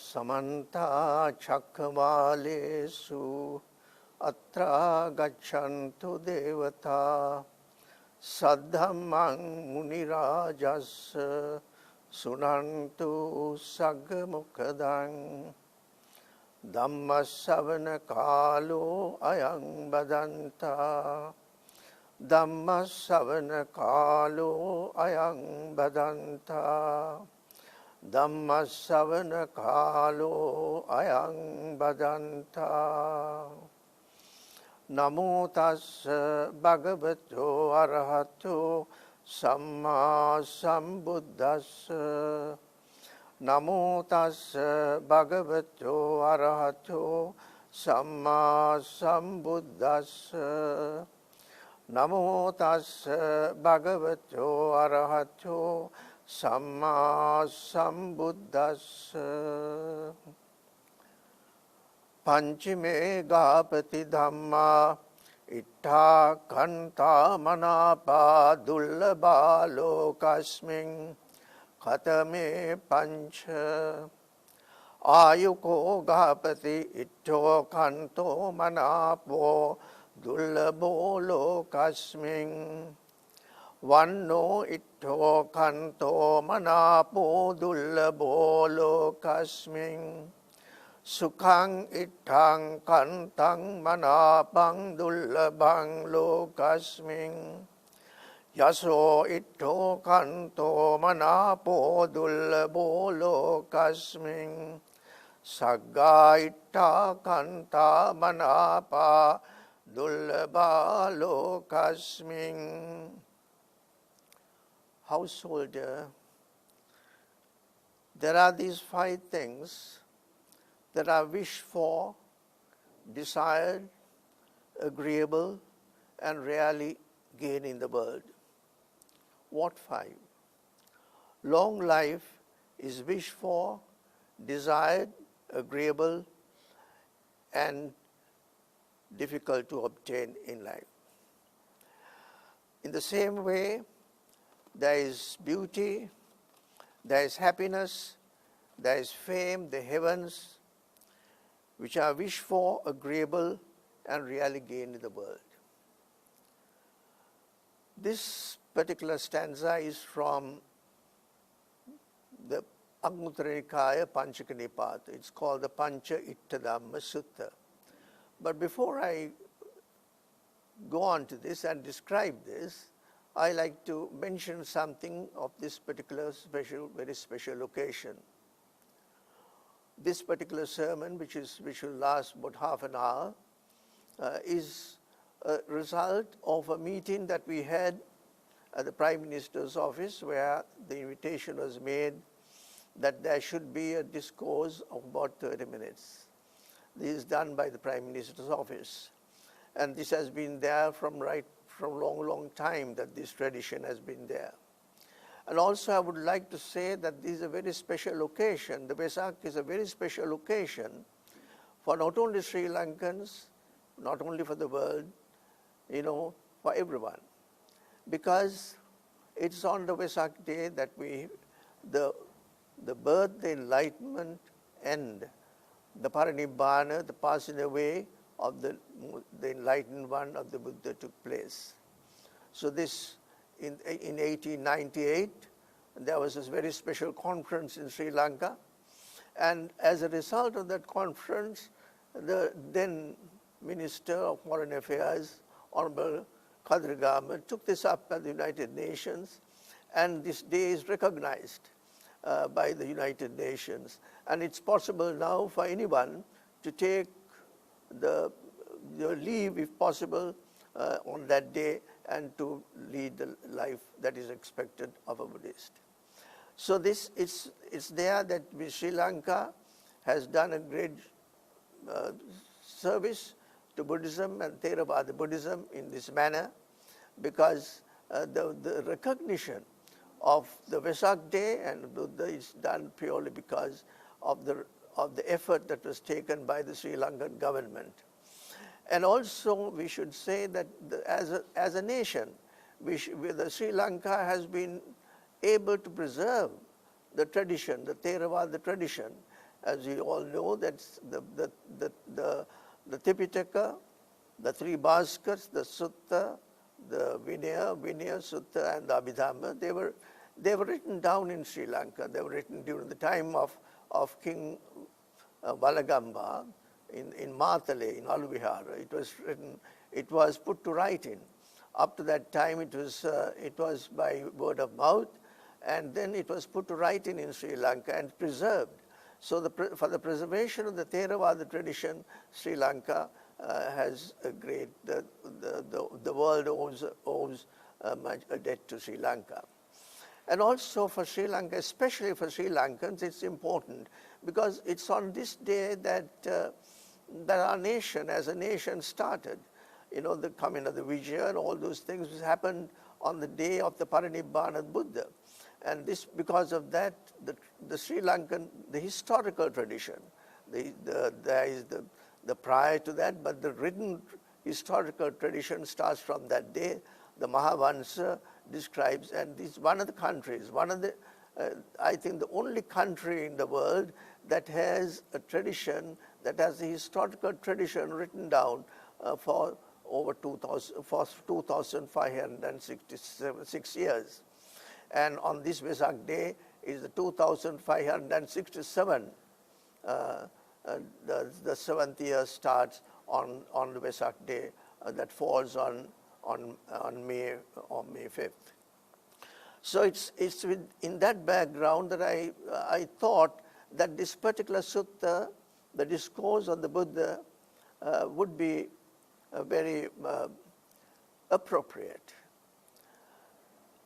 Samanta Chakravalesu Atra Gachantu Devata Saddhammang Munirajas Sunantu Saggamukadang Dhammasavana Kalo Ayang Badanta Dhammasavana Kalo Ayang Badanta Dhammasavana Kalo Ayang Badanta Namo Tassa Bhagavato Arahato Samma Sambuddhassa Namo Tassa Bhagavato Arahato Samma Sambuddhassa Namo Tassa Bhagavato Arahato Samma Sambuddhassa Panchime Gapati Dhamma Ittha Kanta Manapa Dullabha Lokasming Khatame Pancha Ayuko Gapati Itto Kanto Manapo Dullabho Lokasming Vanno Itto Kanto Manapo Dullabho Lokasming Sukhang Ittang Kantang Manapang Dullabhang Lokasming Yaso Itto Kanto Manapo Dullabho Lokasming Sagga Itta Kanta Manapa Dullabha Lokasming. Householder, there are these 5 things that are wished for, desired, agreeable, and rarely gained in the world. What 5? Long life is wished for, desired, agreeable, and difficult to obtain in life. In the same way, there is beauty, there is happiness, there is fame, the heavens, which are wished for, agreeable, and really gained in the world. This particular stanza is from the Anguttara Nikaya Panchaka Nipata. It's called the Pancha Ittadhamma Sutta. But before I go on to this and describe this, I like to mention something of this particular very special occasion. This particular sermon, which will last about half an hour, is a result of a meeting that we had at the Prime Minister's office, where the invitation was made that there should be a discourse of about 30 minutes. This is done by the Prime Minister's office. And this has been there from long time, that this tradition has been there. And also I would like to say that this is a very special occasion. The Vesak is a very special occasion for not only Sri Lankans, not only for the world, for everyone. Because it's on the Vesak day that the birth, the enlightenment, and the Parinibbana, the passing away of the enlightened one of the Buddha took place. So this, in 1898, there was this very special conference in Sri Lanka, and as a result of that conference, the then Minister of Foreign Affairs, Honorable Khadragama, took this up at the United Nations, and this day is recognized by the United Nations. And it's possible now for anyone to take the leave, if possible, on that day, and to lead the life that is expected of a Buddhist. So this it's there that Sri Lanka has done a great service to Buddhism and Theravada Buddhism in this manner, because the recognition of the Vesak day and Buddha is done purely because of the effort that was taken by the Sri Lankan government. And also we should say that as a nation, the Sri Lanka has been able to preserve the tradition, the Theravada tradition, as you all know, that's the Tipitaka, the three Bhaskars, the Sutta, the Vinaya, Sutta, and the Abhidhamma. They were written down in Sri Lanka. They were written during the time of King Valagamba in Matale, in Aluvihara. It was written, it was put to writing. Up to that time, it was by word of mouth, and then it was put to writing in Sri Lanka and preserved. So for the preservation of the Theravada tradition, Sri Lanka has a great, the world owes much a debt to Sri Lanka. And also for Sri Lanka, especially for Sri Lankans, it's important because it's on this day that our nation, as a nation, started. You know, the coming of the Vijaya and all those things happened on the day of the Parinibbana of Buddha. And this, because of that, the Sri Lankan, the historical tradition, there is the prior to that, but the written historical tradition starts from that day. The Mahavansa describes, and this is one of the countries, I think the only country in the world that has a tradition, that has a historical tradition written down for over 2,566 years. And on this Vesak day is the 2,567, the seventh year starts on the Vesak day that falls on May 5th. So it's in that background that I thought that this particular sutta, the discourse on the Buddha, would be very appropriate.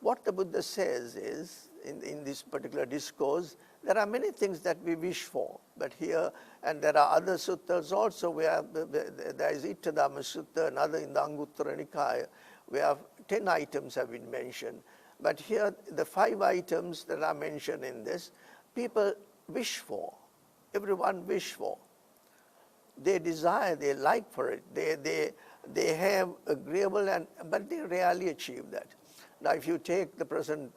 What the Buddha says is, in this particular discourse, there are many things that we wish for, but here, and there are other suttas also where there is Ittadhamma Sutta, another in the Anguttara Nikaya, where 10 items have been mentioned. But here, the 5 items that are mentioned in this, people wish for, everyone wish for. They desire, they like for it, they have agreeable, but they rarely achieve that. Now, if you take the present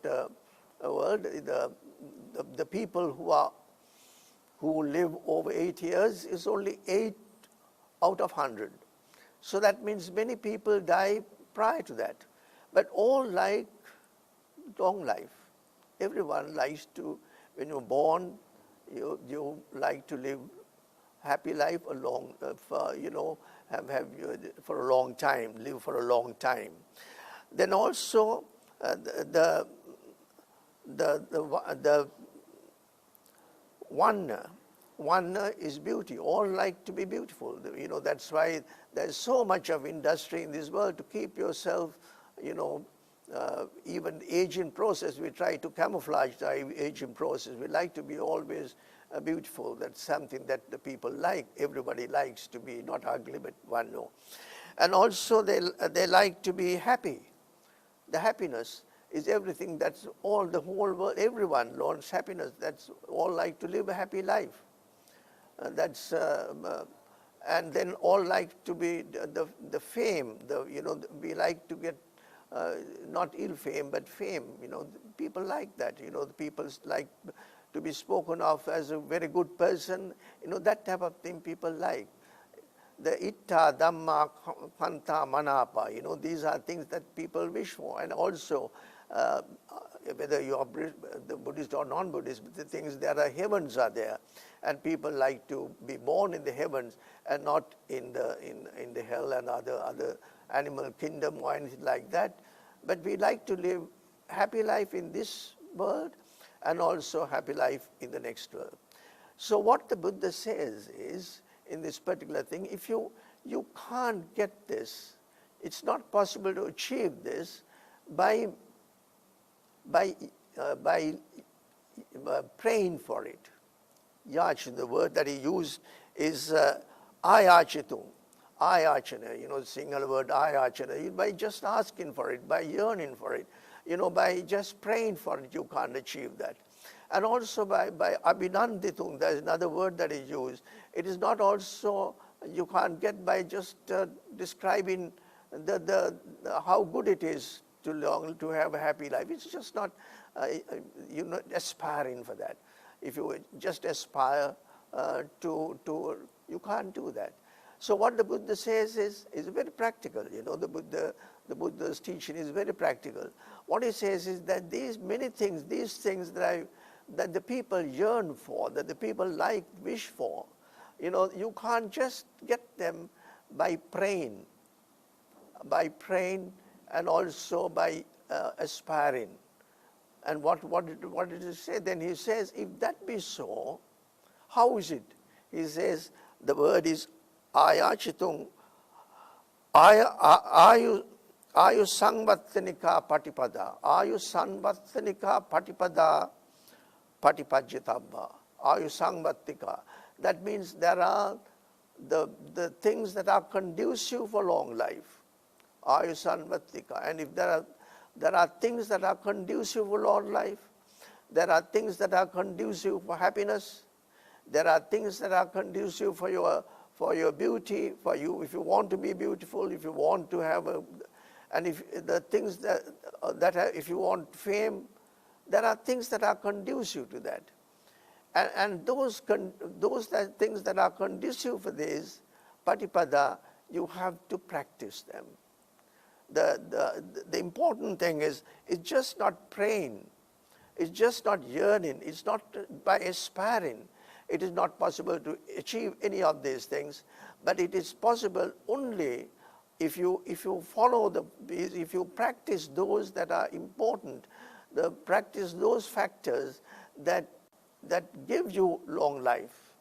world, the people who live over 8 years is only 8 out of 100. So that means many people die prior to that. But all like long life. Everyone likes to, when you're born, you like to live happy life for a long time, live for a long time. Then also the one is beauty. All like to be beautiful. You know, that's why there's so much of industry in this world to keep yourself, even aging process. We try to camouflage the aging process. We like to be always beautiful. That's something that the people like. Everybody likes to be not ugly, but one no. And also they like to be happy. The happiness is everything. That's all, the whole world, everyone wants happiness. That's all like to live a happy life. And then all like to be the fame. We like to get not ill fame, but fame. People like that. The people like to be spoken of as a very good person. That type of thing people like. The itta, dhamma, kanta, manapa, these are things that people wish for. And also, whether you are the Buddhist or non-Buddhist, the things, there are heavens are there. And people like to be born in the heavens and not in the hell and other animal kingdom or anything like that. But we like to live happy life in this world and also happy life in the next world. So what the Buddha says is, in this particular thing, if you can't get this, it's not possible to achieve this by praying for it. Yach, the word that he used is ayachitu, ayachana, the single word ayachana. By just asking for it, by yearning for it, by just praying for it, you can't achieve that. And also by abhinanditung, there's another word that is used. It is not also, you can't get by just describing how good it is to have a happy life. It's just not, aspiring for that. If you just aspire you can't do that. So what the Buddha says is very practical. The Buddha's teaching is very practical. What he says is that these things that the people yearn for, that the people wish for, you can't just get them by praying and also by aspiring. And what did he say? Then he says, if that be so, how is it? He says, the word is ayachitung, ayu sangvattanika patipada, ayu sangvattanika patipada patipajyatabba, ayu sangvattika. That means there are the things that are conducive for long life, ayu sangvattika. And if there are things that are conducive for long life, there are things that are conducive for happiness, there are things that are conducive for your beauty, for you, if you want to be beautiful, if you want to have and if the things if you want fame, there are things that are conducive to that. And those things that are conducive for this, patipada, you have to practice them. The important thing is, it's just not praying, it's just not yearning, it's not by aspiring. It is not possible to achieve any of these things, but it is possible only if you practice those that are important, practice those factors that give you long life.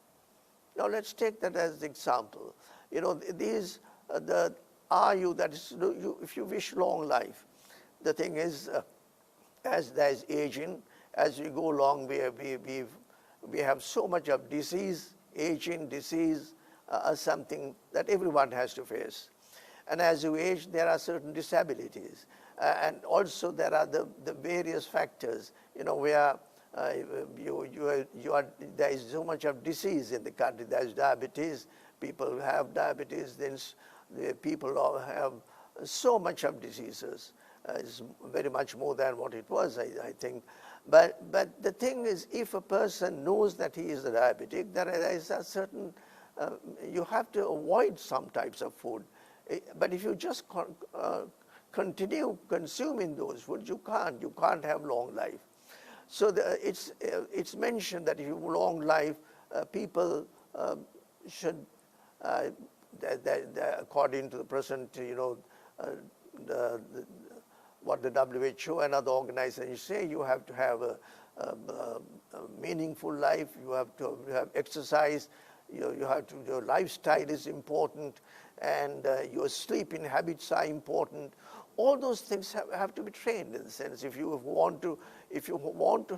Now let's take that as an example. These the ayu, that is, if you wish long life, the thing is, as there is aging, as we go along, we have so much of disease. Aging, disease are something that everyone has to face. And as you age, there are certain disabilities. And also there are the various factors, where there is so much of disease in the country. There is diabetes, people have diabetes, then the people have so much of diseases. It's very much more than what it was, I think. But the thing is, if a person knows that he is a diabetic, there is a certain, you have to avoid some types of food. But if you just continue consuming those foods, you can't have long life. So it's mentioned that if you have long life, people should, according to the present, what the WHO and other organizations say, you have to have a meaningful life, you have to have exercise, your lifestyle is important, and your sleeping habits are important. All those things have to be trained, in the sense, if you want to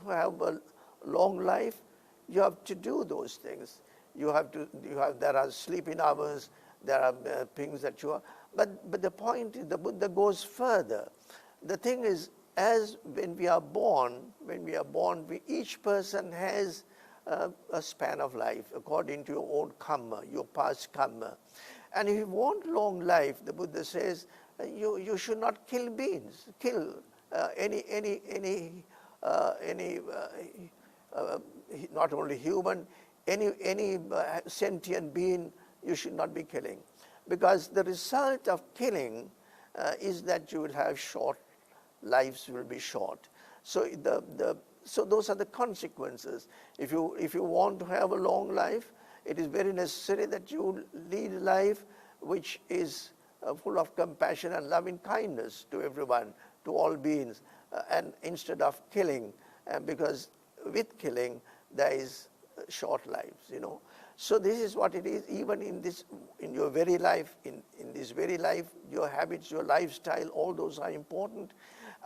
have a long life, you have to do those things. There are sleeping hours, there are things that you are, but the point is, the Buddha goes further. The thing is, as when we are born, each person has a span of life according to your own karma, your past karma. And if you want long life, the Buddha says, you should not kill beings, kill any not only human, any sentient being, you should not be killing, because the result of killing is that you will have short lives, will be short. So so those are the consequences. If you want to have a long life, it is very necessary that you lead a life which is full of compassion and loving kindness to everyone, to all beings, and instead of killing, because with killing there is short lives, So this is what it is, even in your very life, in this very life, your habits, your lifestyle, all those are important.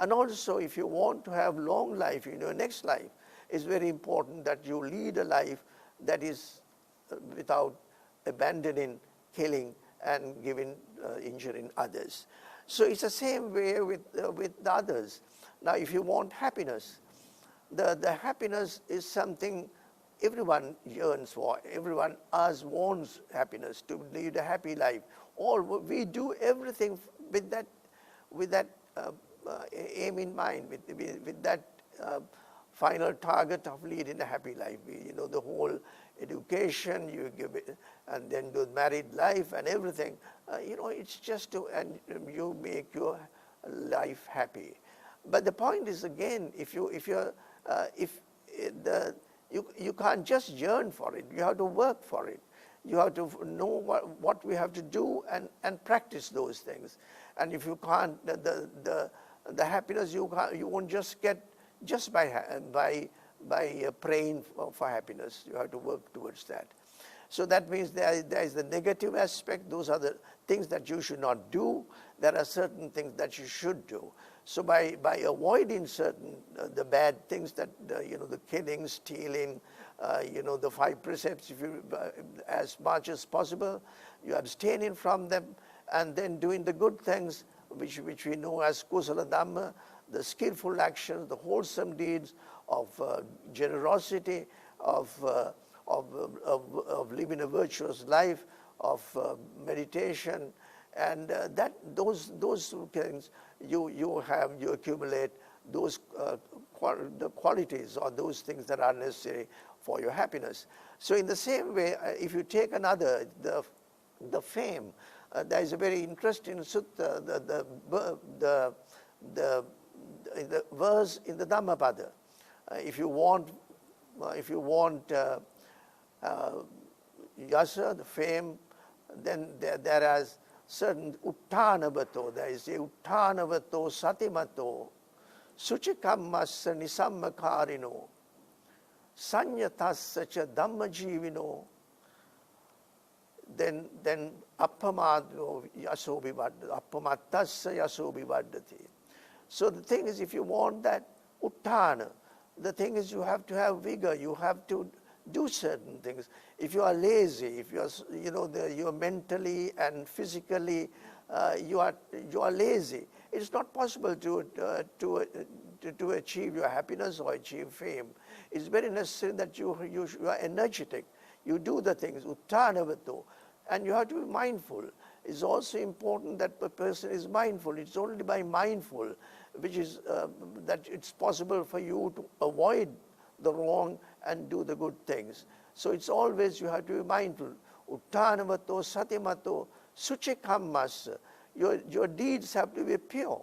And also, if you want to have long life in your next life, it's very important that you lead a life that is without abandoning, killing, and injuring others. So it's the same way with the others. Now, if you want happiness, the happiness is something everyone yearns for. Everyone wants happiness, to lead a happy life. We do everything with that aim in mind, with that final target of leading a happy life. The whole education, you give it, and then the married life and everything. It's just to, and you make your life happy. But the point is, again, you can't just yearn for it. You have to work for it. You have to know what we have to do and practice those things. And if you can't, the happiness you won't just get just by praying for happiness. You have to work towards that. So that means there is the negative aspect. Those are the things that you should not do. There are certain things that you should do. So by avoiding certain the bad things that the killing, stealing, the 5 precepts, if you as much as possible, you abstaining from them, and then doing the good things which we know as kusala dhamma, the skillful actions, the wholesome deeds of generosity, of living a virtuous life, of meditation, and those things you accumulate those the qualities or those things that are necessary for your happiness. So in the same way, if you take another, the fame, there is a very interesting sutta, the verse in the Dhammapada. If you want yasa, the fame, then there is certain uttanavato. There is a uttanavato satimato suchikammasya nisammakarino sanyatasya cha dhammajivino. Then appamadno yaso vivadati, appamatasya yaso vivadati. So the thing is, if you want that uttana, the thing is you have to have vigor, you have to do certain things. If you are lazy, if you are, you are mentally and physically, you are lazy, it's not possible to achieve your happiness or achieve fame. It's very necessary that you are energetic. You do the things, uttanavato, and you have to be mindful. It's also important that the person is mindful. It's only by mindful which is that it's possible for you to avoid the wrong and do the good things. So it's always you have to be mindful. Uttanavato satimato suchikammas. Your deeds have to be pure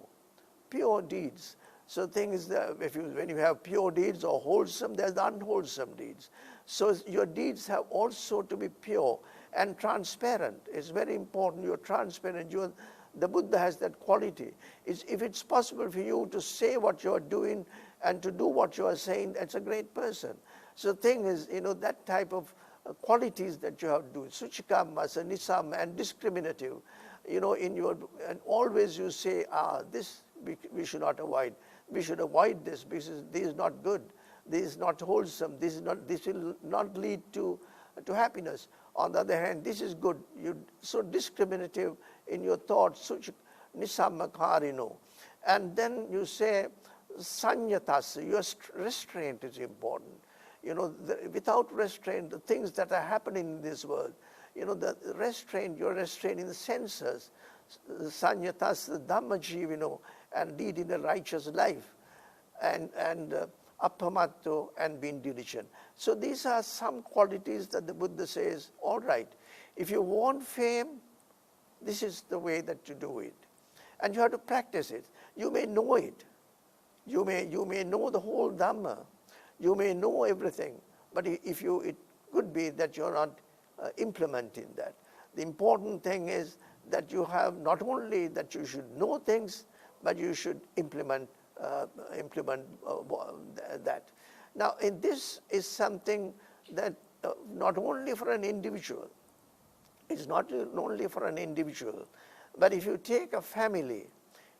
deeds. So the thing is that when you have pure deeds or wholesome, there's unwholesome deeds. So your deeds have also to be pure and transparent. It's very important you're transparent. The Buddha has that quality. If it's possible for you to say what you're doing and to do what you are saying, that's a great person. So the thing is, that type of qualities that you have to do, suchikammas and nisam and discriminative, and always you say, this we should not avoid. We should avoid this because this is not good. This is not wholesome. This will not lead to happiness. On the other hand, this is good. You're so discriminative in your thoughts, nisammakarino. And then you say, sanyatas, your restraint is important. Without restraint, the things that are happening in this world, the restraint, you're restraining the senses, sanyatas, the dhammajivino, and leading a righteous life, and appamato, and being diligent. So these are some qualities that the Buddha says, all right, if you want fame, this is the way that you do it. And you have to practice it. You may know it. You may know the whole Dhamma. You may know everything. But it could be that you're not implementing that. The important thing is that you have not only that you should know things, but you should implement that. Now, this is something that not only for an individual, it's not only for an individual, but if you take a family,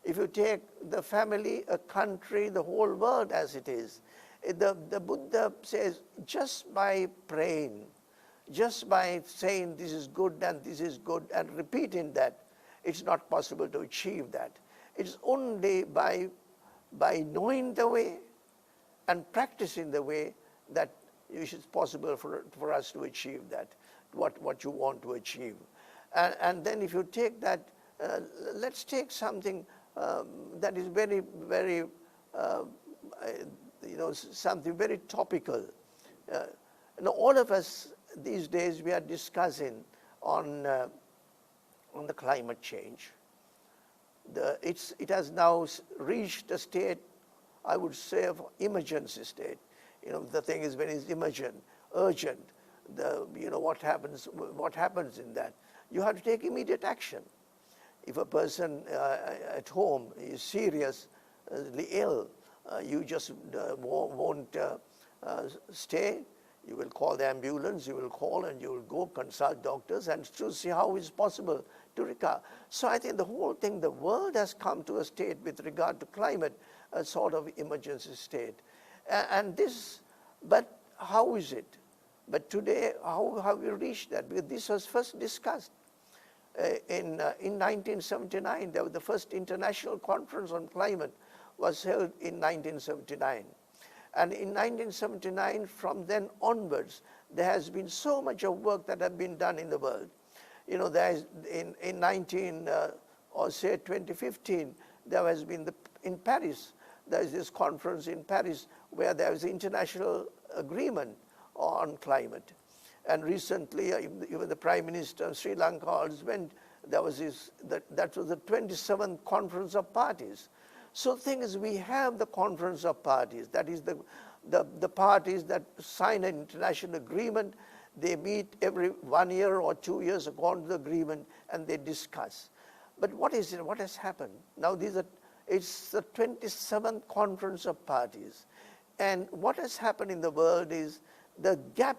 if you take the family, a country, the whole world as it is, the Buddha says just by praying, just by saying this is good and this is good and repeating that, it's not possible to achieve that. It's only by knowing the way and practicing the way that it is possible for us to achieve that, what you want to achieve. And then if you take that, let's take something that is very, very, something very topical. All of us, these days we are discussing on the climate change. It has now reached a state, I would say, of emergency state. The thing is, when it's emergent, urgent, what happens in that? You have to take immediate action. If a person at home is seriously ill, you just won't stay. You will call the ambulance, you will call and you will go consult doctors and to see how it's possible to recover. So I think the whole thing, the world has come to a state with regard to climate, a sort of emergency state. But how is it? But today, how have we reached that? Because this was first discussed in 1979. There was the first international conference on climate was held in 1979. And in 1979, from then onwards, there has been so much of work that has been done in the world. There is in 2015, there has been in Paris, there is this conference in Paris where there was international agreement on climate. And recently, even the Prime Minister of Sri Lanka went, that was the 27th Conference of Parties. So the thing is, we have the Conference of Parties, that is the parties that sign an international agreement. They meet every 1 year or 2 years according to the agreement and they discuss. But what is it? What has happened? Now it's the 27th Conference of Parties. And what has happened in the world is the gap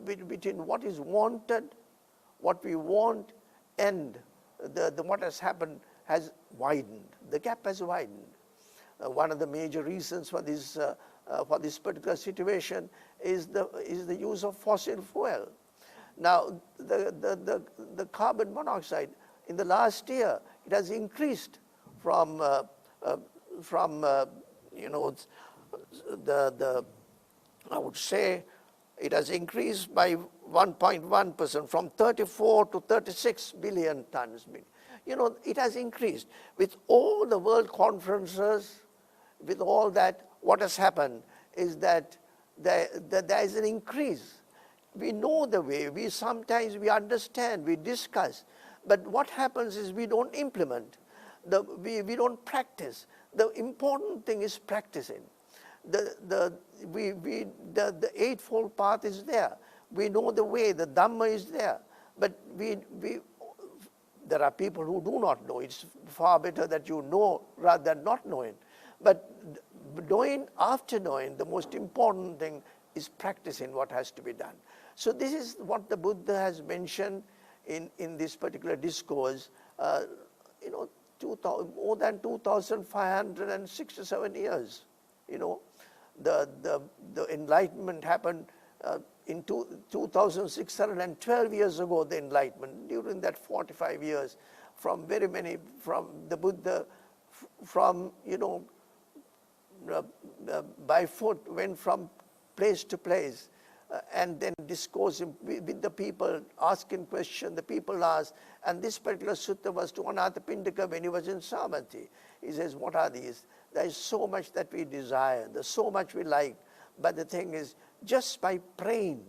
between what is wanted, what we want, and what has happened has widened. The gap has widened. One of the major reasons for this particular situation is the use of fossil fuel. Now, the carbon monoxide in the last year, it has increased from I would say it has increased by 1.1% from 34 to 36 billion tons. It has increased. With all the world conferences, with all that, what has happened is that there is an increase. We know the way, sometimes we understand, we discuss, but what happens is we don't implement, we don't practice. The important thing is practicing. The Eightfold Path is there. We know the way, the Dhamma is there, but there are people who do not know. It's far better that you know rather than not knowing. But after knowing, the most important thing is practicing what has to be done. So this is what the Buddha has mentioned in this particular discourse. More than 2,567 years. The Enlightenment happened in 2,612 years ago. The Enlightenment, during that 45 years, from the Buddha, by foot went from place to place and then discoursing with the people, asking questions. The people asked, and this particular sutta was to Anathapindika when he was in Samadhi. He says, what are these? There is so much that we desire, there's so much we like, but the thing is, just by praying,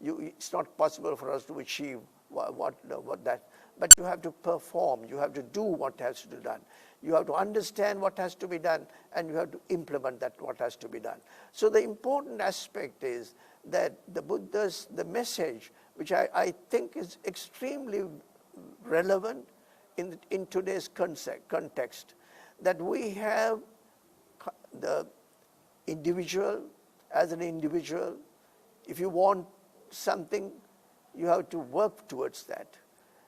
it's not possible for us to achieve that. But you have to perform, you have to do what has to be done. You have to understand what has to be done, and you have to implement what has to be done. So the important aspect is that the message, which I think is extremely relevant in today's context, that we have the individual, as an individual, if you want something, you have to work towards that.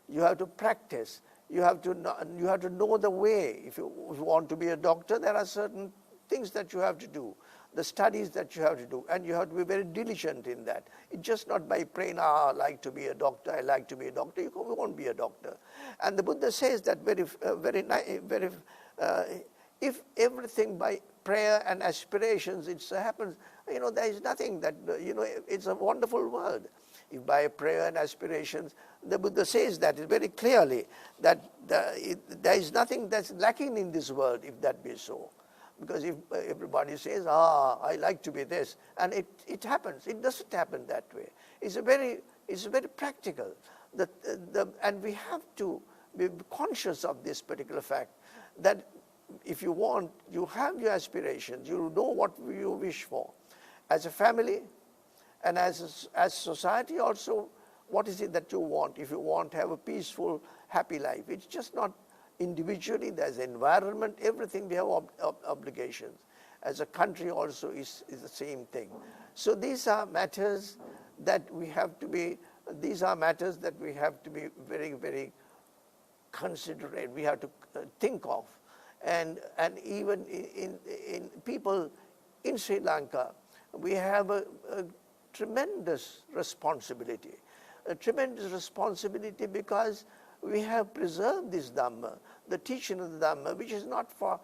You have to practice. You have to know the way. If you want to be a doctor, there are certain things that you have to do, the studies that you have to do, and you have to be very diligent in that. It's just not by praying, I like to be a doctor, I like to be a doctor. You won't be a doctor. And the Buddha says that if everything by prayer and aspirations it happens, there is nothing that, it's a wonderful world. If by prayer and aspirations, the Buddha says that very clearly, that there is nothing that's lacking in this world, if that be so. because if everybody says, I like to be this, and it happens. It doesn't happen that way. It's very practical. And we have to be conscious of this particular fact, that if you want, you have your aspirations, you know what you wish for. As a family and as society also, what is it that you want? If you want to have a peaceful, happy life, it's just not individually, there's environment, everything we have obligations. As a country also is the same thing. So these are matters that we have to be, very, very considerate, we have to think of. And even in people in Sri Lanka, we have a tremendous responsibility. A tremendous responsibility because we have preserved this Dhamma, the teaching of the Dhamma, which is not for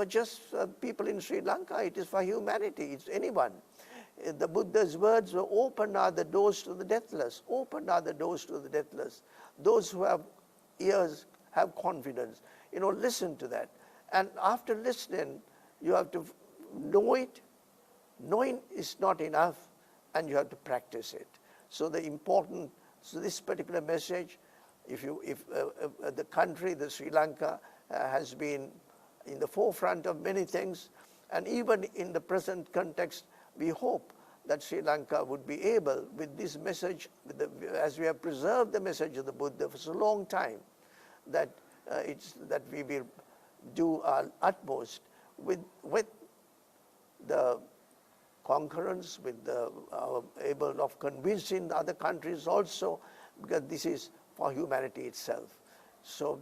just people in Sri Lanka, it is for humanity, it's anyone. The Buddha's words were, open are the doors to the deathless, open are the doors to the deathless. Those who have ears have confidence. Listen to that. And after listening, you have to know it. Knowing is not enough, and you have to practice it. So this particular message, if the country, the Sri Lanka, has been in the forefront of many things, and even in the present context, we hope that Sri Lanka would be able, with this message, as we have preserved the message of the Buddha for so long time, that we will do our utmost with the concurrence, with our able of convincing other countries also, because this is for humanity itself. So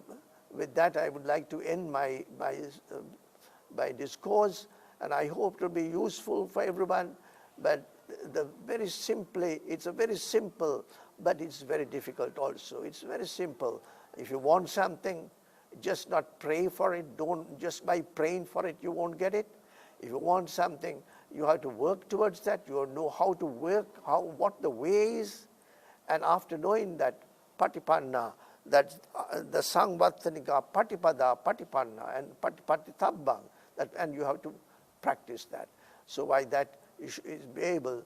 with that, I would like to end my discourse, and I hope to be useful for everyone. But it's a very simple, but it's very difficult also. It's very simple. If you want something, just not pray for it. Don't just by praying for it, you won't get it. If you want something, you have to work towards that. You know how to work, what the way is. And after knowing that, patipanna, that the Sangvattanika, patipada, patipanna, and patitabbang, and you have to practice that. So by that, you should be able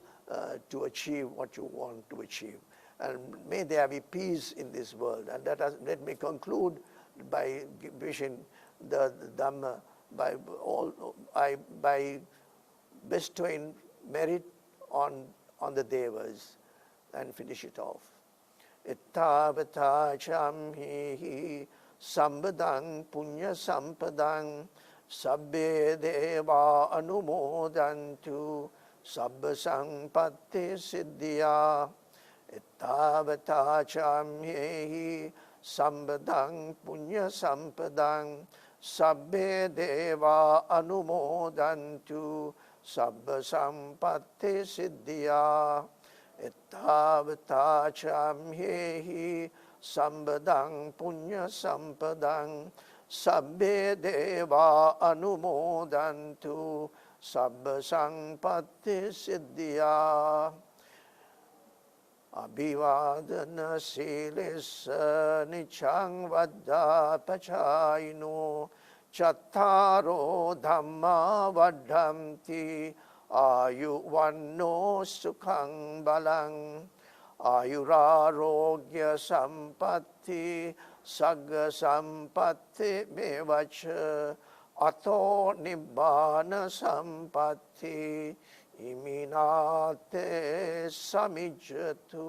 to achieve what you want to achieve. And may there be peace in this world. And let me conclude by wishing the Dhamma by bestowing merit on the Devas, and finish it off. Ittavata chamhi sambadang punya sampadang sabbe deva anumodantu sabba sampatti siddhya. Ittavata chamhi sambadang punya sampadang sabbe deva anumodantu sabba sampatti siddhya. Ittavata chamhi sambadang punya sampadang sabbe deva anumodantu sabba sampatti siddhya. Abhivadana silissa nichang vadda pachayino chattaro dhamma vaddhamti ayu vanno sukhang balang ayurarogya sampatti sagga sampatti mevacha ato nibbana sampatti iminate samijjatu.